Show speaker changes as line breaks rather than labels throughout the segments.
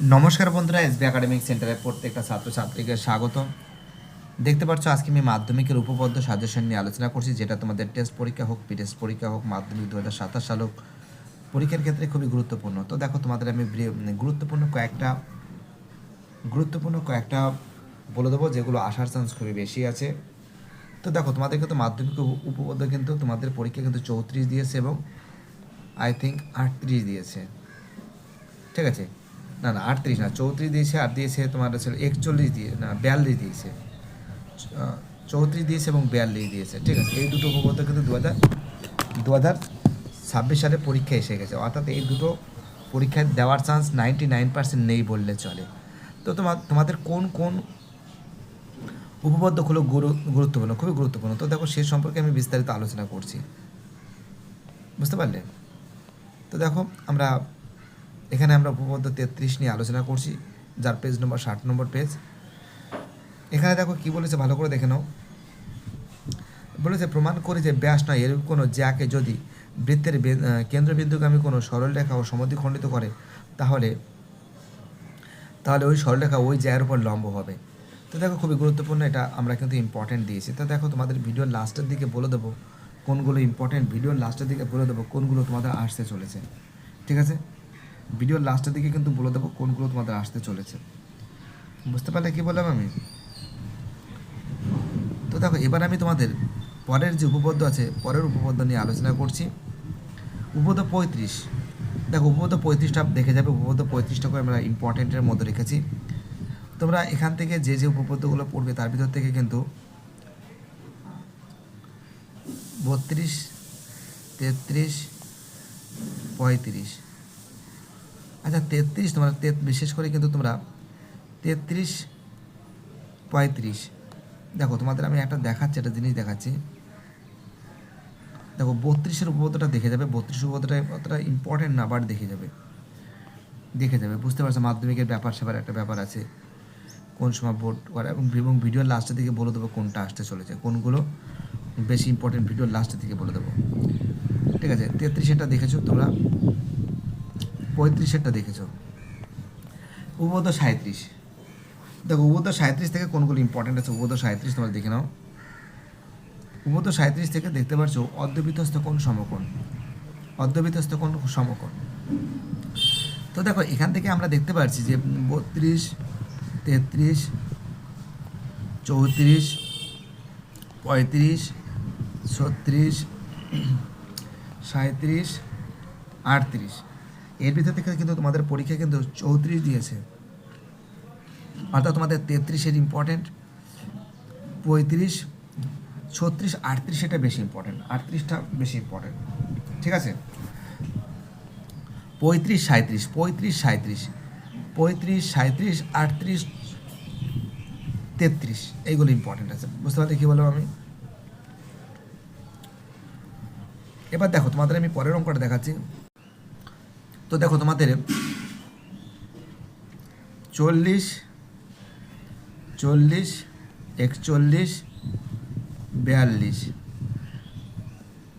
নমস্কার বন্ধুরা, SB academic সেন্টারের প্রত্যেকটা ছাত্রছাত্রীকে স্বাগত। দেখতে পাচ্ছ আজকে আমি মাধ্যমিকের উপপাদ্য সাজেশন নিয়ে আলোচনা করছি, যেটা তোমাদের টেস্ট পরীক্ষা হোক, প্রি টেস্ট পরীক্ষা হোক, মাধ্যমিক 2027 সাল হোক, পরীক্ষার ক্ষেত্রে খুবই গুরুত্বপূর্ণ। তো দেখো তোমাদের আমি গুরুত্বপূর্ণ কয়েকটা বলে দেবো, যেগুলো আসার চান্স খুবই বেশি আছে। তো দেখো তোমাদের কিন্তু মাধ্যমিক উপপাদ্য কিন্তু তোমাদের পরীক্ষা কিন্তু 34 দিয়েছে এবং আই থিঙ্ক 38 দিয়েছে। ঠিক আছে, না না 38 না, 34 দিয়েছে, আর দিয়েছে তোমার হচ্ছে 41 দিয়ে, না 42 দিয়েছে। 34 দিয়েছে এবং 42 দিয়েছে। ঠিক আছে, এই দুটো উপপাদ্য কিন্তু দু হাজার ছাব্বিশ সালে পরীক্ষা এসে গেছে, অর্থাৎ এই দুটো পরীক্ষায় দেওয়ার চান্স 99% নেই বললে চলে। তো তোমাদের কোন কোন উপপাদ্যগুলো গুরুত্বপূর্ণ, খুবই গুরুত্বপূর্ণ, তো দেখো সে সম্পর্কে আমি বিস্তারিত আলোচনা করছি। বুঝতে পারলে? তো দেখো এখানে আমরা উপপাদ্য 33 নিয়ে আলোচনা করছি, যার পেজ নম্বর 60 নম্বর পেজ। এখানে দেখো কি বলেছে, ভালো করে দেখে নাও। বলেছে প্রমাণ করে যে ব্যাস নয় এরূপ কোনো জ্যাকে যদি বৃত্তের কেন্দ্রবিন্দুগামী কোনো সরলরেখা ও সমদ্বিখণ্ডিত করে, তাহলে তাহলে ওই সরলরেখা ওই জ্যায়ের উপর লম্ব হবে। তো দেখো খুবই গুরুত্বপূর্ণ, এটা আমরা কিন্তু ইম্পর্টেন্ট দিয়েছি। তো দেখো তোমাদের ভিডিওর লাস্টের দিকে বলে দেবো কোনগুলো ইম্পর্টেন্ট, ভিডিওর লাস্টের দিকে বলে দেবো কোনগুলো তোমাদের আসতে চলেছে। ঠিক আছে, ভিডিওর লাস্টের দিকে কিন্তু বলে দেবো কোনগুলো তোমাদের আসতে চলেছে। বুঝতে পারলে কি বললাম আমি? তো দেখো এবার আমি তোমাদের পরের যে উপপাদ্য আছে, পরের উপপাদ্য নিয়ে আলোচনা করছি। উপপাদ্য 35। দেখো উপপাদ্য 35টা দেখে যাবে, উপপাদ্য 35টাকে আমরা ইম্পর্টেন্টের মধ্যে রেখেছি। তোমরা এখান থেকে যে যে উপপাদ্যগুলো পড়বে তার ভিতর থেকে কিন্তু 32, 33, 35, আচ্ছা 33 তোমরা বিশেষ করে কিন্তু তোমরা 33, 35, দেখো তোমাদের আমি একটা দেখাচ্ছি, একটা জিনিস দেখাচ্ছি। দেখো 32-এর উপপাদ্যটা দেখে যাবে, 32 উপপাদ্যটা অতটা ইম্পর্টেন্ট না, বাট দেখে যাবে, বুঝতে পারছো? মাধ্যমিকের ব্যাপার সেবার একটা ব্যাপার আছে, কোন সময় বোর্ড করা, এবং ভিডিওর লাস্টের দিকে বলে দেবো কোনটা আসতে চলেছে, কোনগুলো বেশি ইম্পর্টেন্ট, ভিডিওর লাস্টের দিকে বলে দেবো। ঠিক আছে, 33-এরটা দেখেছো তোমরা, 35-এরটা দেখেছো। উপপাদ্য 37। দেখো উপপাদ্য 37 থেকে কোনগুলো ইম্পর্টেন্ট আছে, উপপাদ্য 37 তোমরা দেখে নাও। উপপাদ্য 37 থেকে দেখতে পাচ্ছ অর্ধবৃত্তস্থ কোণ সমকোণ, অর্ধবৃত্তস্থ কোণ সমকোণ। তো দেখো এখান থেকে আমরা দেখতে পাচ্ছি যে 32, 33, 34, 35, 36, 37, 38, এর ভিতর থেকে কিন্তু তোমাদের পরীক্ষা কিন্তু 34 দিয়েছে, অর্থাৎ তোমাদের 33-এর ইম্পর্টেন্ট, 35, 36, 38 এটা বেশি ইম্পর্টেন্ট, 38টা বেশি ইম্পর্টেন্ট। ঠিক আছে, 35, 37, 35, 37, 35, 37, 38, 33, এইগুলো ইম্পর্টেন্ট আছে। বুঝতে পারলে কী বললাম আমি? এবার দেখো তোমাদের আমি পরের অঙ্কটা দেখাচ্ছি। তো দেখো তোমাদের 40, 41, 42,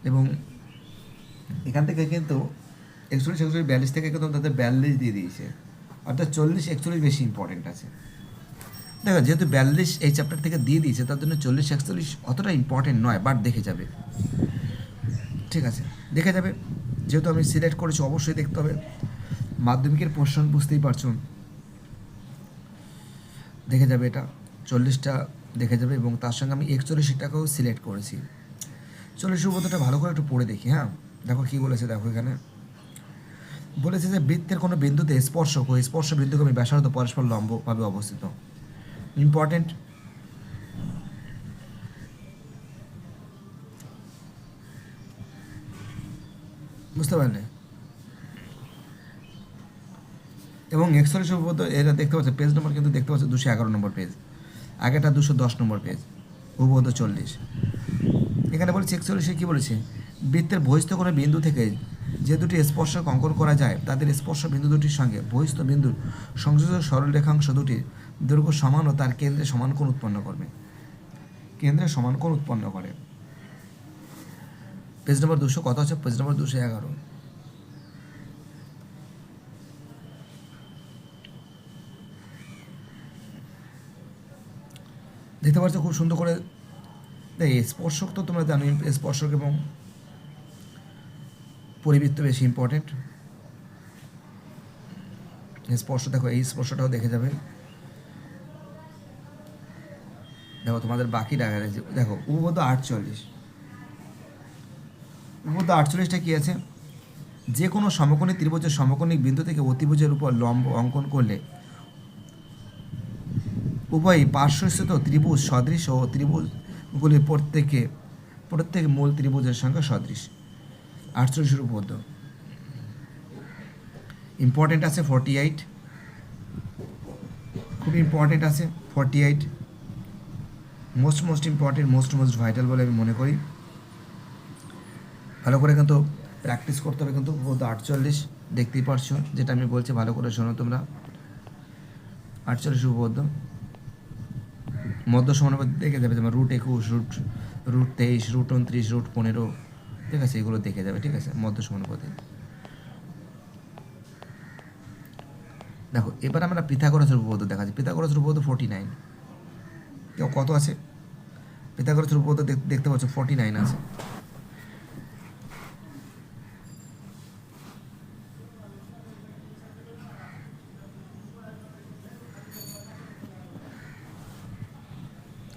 এবং এখান থেকে কিন্তু 41, 42 থেকে কিন্তু তাদের 42 দিয়ে দিয়েছে, অর্থাৎ 40, 41 বেশি ইম্পর্টেন্ট আছে। দেখো যেহেতু 42 এই চ্যাপ্টার থেকে দিয়ে দিয়েছে, তার জন্য 40, 41 অতটা ইম্পর্টেন্ট নয়, বাট দেখে যাবে। ঠিক আছে, দেখে যাবে, যেহেতু আমি সিলেক্ট করেছি অবশ্যই দেখতে হবে। মাধ্যমিকের পোর্শন বুঝতেই পারছো, দেখে যাবে, এটা 40টা দেখে যাবে, এবং তার সঙ্গে আমি 41টাকেও সিলেক্ট করেছি। 40 উপপাদ্যটা ভালো করে একটু পড়ে দেখি। হ্যাঁ দেখো কী বলেছে, দেখো এখানে বলেছে যে বৃত্তের কোনো বিন্দুতে স্পর্শক ও স্পর্শ বিন্দুগামী ব্যাসার্ধ পরস্পর লম্বভাবে অবস্থিত। ইম্পর্টেন্ট। বুঝতে পারলে? এবং 41 উপপাদ্য এটা দেখতে পাচ্ছে, পেজ নম্বর কিন্তু দেখতে পাচ্ছে 211 নম্বর পেজ, আগেটা 210 নম্বর পেজ, উপপাদ্য 40। এখানে বলেছে 41-এ কী বলেছে, বৃত্তের বহিস্থ কোনো বিন্দু থেকে যে দুটি স্পর্শক অঙ্কন করা যায়, তাদের স্পর্শ বিন্দু দুটির সঙ্গে বহিস্থ বিন্দুর সংযোজিত সরলরেখাংশ দুটির দৈর্ঘ্য সমান ও তার কেন্দ্রে সমান কোণ উৎপন্ন করবে, কেন্দ্রে সমান কোণ উৎপন্ন করে। পেজ নম্বর 200, কত আছে, পেজ নম্বর 211। দেখতে পাচ্ছ খুব সুন্দর করে। দেখ স্পর্শক তো তোমরা জানো, স্পর্শক এবং পরিবৃত্ত বেশি ইম্পর্টেন্ট। স্পর্শ দেখো, এই স্পর্শটাও দেখে যাবে। দেখো তোমাদের বাকি দেখা গেছে, দেখো উপপাদ্য 48। উপপাদ্য 48টা কী আছে? যে কোনো সমকোণী ত্রিভুজের সমকোণিক বিন্দু থেকে অতিভুজের উপর লম্ব অঙ্কন করলে উভয়ই পার্শ্বস্থিত ত্রিভুজ সদৃশ ও ত্রিভুজগুলির প্রত্যেক মূল ত্রিভুজের সঙ্গে সদৃশ। 48 উপপাদ্য ইম্পর্টেন্ট আছে 48, খুব ইম্পর্টেন্ট আছে 48, মোস্ট ইম্পর্টেন্ট, মোস্ট ভাইটাল বলে আমি মনে করি। ভালো করে কিন্তু প্র্যাকটিস করতে হবে কিন্তু। উপপাদ্য 48 দেখতেই পারছো, যেটা আমি বলছি ভালো করে শোনো তোমরা। 48 উপপাদ্য মধ্য সমানুপাতি দেখে যাবে, যেমন √21, √23, √29, √15, ঠিক আছে, এগুলো দেখে যাবে, ঠিক আছে, মধ্য সমানুপাতি। দেখো এবার আমরা পিথাগোরাসের উপপাদ্য দেখাচ্ছি। পিথাগোরাসের উপপাদ্য 49, কেউ কত আছে? পিথাগোরাসের উপপাদ্য দেখতে পাচ্ছ 49 আছে।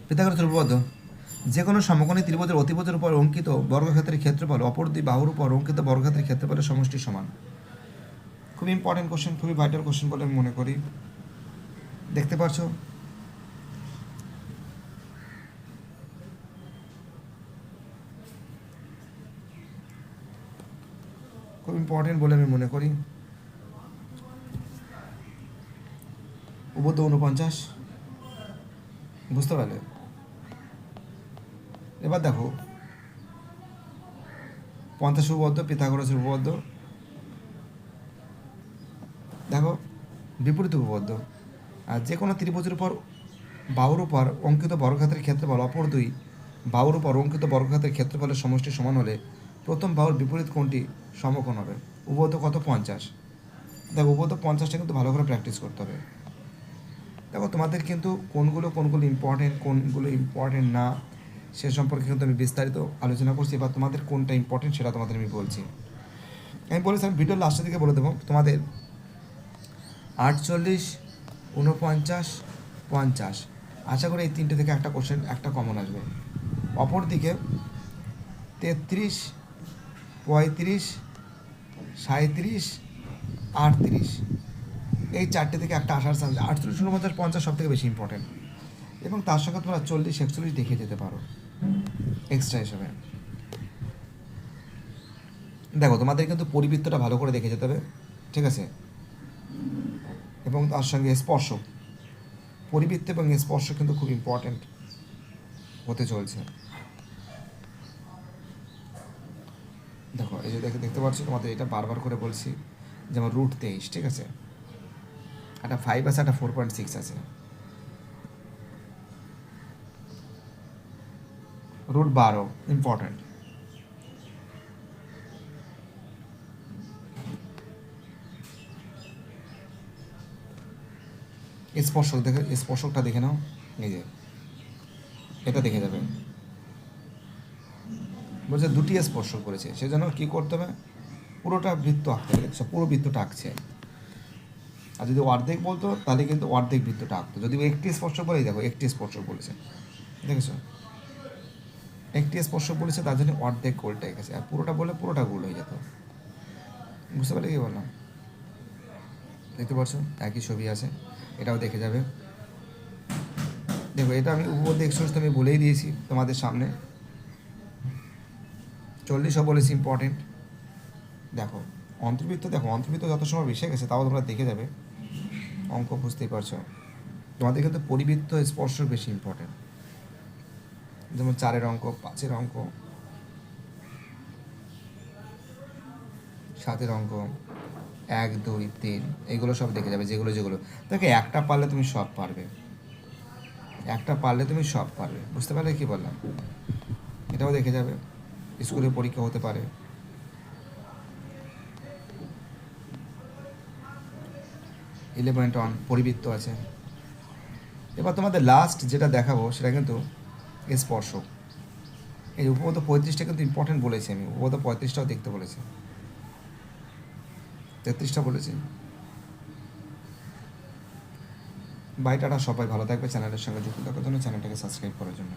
পিথাগোরাসের উপপাদ্য: যে কোনো সমকোণী ত্রিভুজের অতিভুজের উপর অঙ্কিত বর্গক্ষেত্রের ক্ষেত্রফল অপর দুই বাহুর উপর অঙ্কিত বর্গক্ষেত্রের ক্ষেত্রফলের সমষ্টি সমান। খুব ইম্পর্টেন্ট কোশ্চেন, খুবই ভাইটাল কোশ্চেন বলে আমি মনে করি। দেখতে পাচ্ছ খুব ইম্পর্টেন্ট বলে আমি মনে করি। উপপাদ্য 49 বুঝতে পারলে? এবার দেখো 50 উপপাদ্য, পিথাগোরাসের উপপাদ্য। দেখো বিপরীত উপপাদ্য: আর যে কোনো ত্রিভুজের উপর বাহুর উপর অঙ্কিত বর্গক্ষেত্রের ক্ষেত্রফল অপর দুই বাহুর উপর অঙ্কিত বর্গক্ষেত্রের ক্ষেত্রফলের সমষ্টি সমান হলে প্রথম বাহুর বিপরীত কোণটি সমকোণ হবে। উপপাদ্য কত? 50। দেখো উপপাদ্য 50টা কিন্তু ভালো করে প্র্যাকটিস করতে হবে। দেখো তোমাদের কিন্তু কোনগুলো কোনগুলো ইম্পর্টেন্ট না, সে সম্পর্কে কিন্তু আমি বিস্তারিত আলোচনা করছি। এবার তোমাদের কোনটা ইম্পর্টেন্ট সেটা তোমাদের আমি বলছি। আমি বলেছিলাম ভিডিওর লাস্টের দিকে বলে দেবো তোমাদের 48, 49, 50। আশা করি এই তিনটে থেকে একটা কোশ্চেন একটা কমন আসবে। অপরদিকে 33, 35, 37, 38, এই চারটে থেকে একটা আসার চান্স। 48, 49, 50 সব থেকে বেশি ইম্পর্টেন্ট, এবং তার সঙ্গে তোমরা 40, 41 দেখে যেতে পারো এক্সট্রা হিসেবে। দেখো তোমাদের কিন্তু পরিবৃত্তটা ভালো করে দেখে যেতে হবে, ঠিক আছে, এবং তার সঙ্গে স্পর্শক, পরিবৃত্ত এবং স্পর্শ কিন্তু খুব ইম্পর্টেন্ট হতে চলছে। দেখো এই যে দেখতে পাচ্ছ, তোমাদের এটা বারবার করে বলছি, যেমন √23, ঠিক আছে, একটা 5 আছে, একটা 4.6 আছে। √12 ইম্পর্টেন্ট। স্পর্শকটা দেখে নাও, এই যে এটা দেখে যাবে। বলছে দুটি স্পর্শক করেছে, সেজন্য কী করতে হবে? পুরোটা বৃত্ত আঁকতে হবে। দেখছো পুরো বৃত্তটা আঁকছে। আর যদি অর্ধেক বলতো তাহলে কিন্তু অর্ধেক বৃত্তটা আঁকতো। যদি একটি স্পর্শক বলেই, দেখো একটি স্পর্শক বলেছে, দেখেছো, একটি স্পর্শক বলেছে, তার জন্য অর্ধেক গোলটা এঁকেছে। আর পুরোটা বলে পুরোটা গোল হয়ে যেত। বুঝতে পারলে কি বললাম? দেখতে পাচ্ছ একই ছবি আছে, এটাও দেখে যাবে। দেখো এটা আমি উপপাদ্য 61 আমি বলেই দিয়েছি তোমাদের সামনে। 40ও বলেছি ইম্পর্টেন্ট। দেখো অন্তর্বৃত্ত, দেখো অন্তর্বৃত্ত যত সময় বেশি গেছে তাও তোমরা দেখে যাবে, অঙ্ক বুঝতেই পারছো। তোমাদের কিন্তু পরিবৃত্ত স্পর্শ বেশি ইম্পর্টেন্ট, যেমন 4-এর অঙ্ক, 5-এর অঙ্ক, 7-এর অঙ্ক, 1, 2, 3, এগুলো সব দেখে যাবে। যেগুলো দেখো একটা পারলে তুমি সব পারবে, একটা পারলে তুমি সব পারবে। বুঝতে পারলে কি বললাম? এটাও দেখে যাবে, স্কুলে পরীক্ষা হতে পারে। 11.1 পরিবৃত্ত আছে, এবার তোমাদের লাস্ট যেটা দেখাবো সেটা কিন্তু স্পর্শ। এই উপপাদ্য 35টা কিন্তু ইম্পর্টেন্ট বলেছি আমি, উপপাদ্য 35টাও দেখতে বলেছি, 33টা বলেছি। বাই টাটা, সবাই ভালো থাকবে, চ্যানেলের সঙ্গে যুক্ত থাকার জন্য, চ্যানেলটাকে সাবস্ক্রাইব করার জন্য।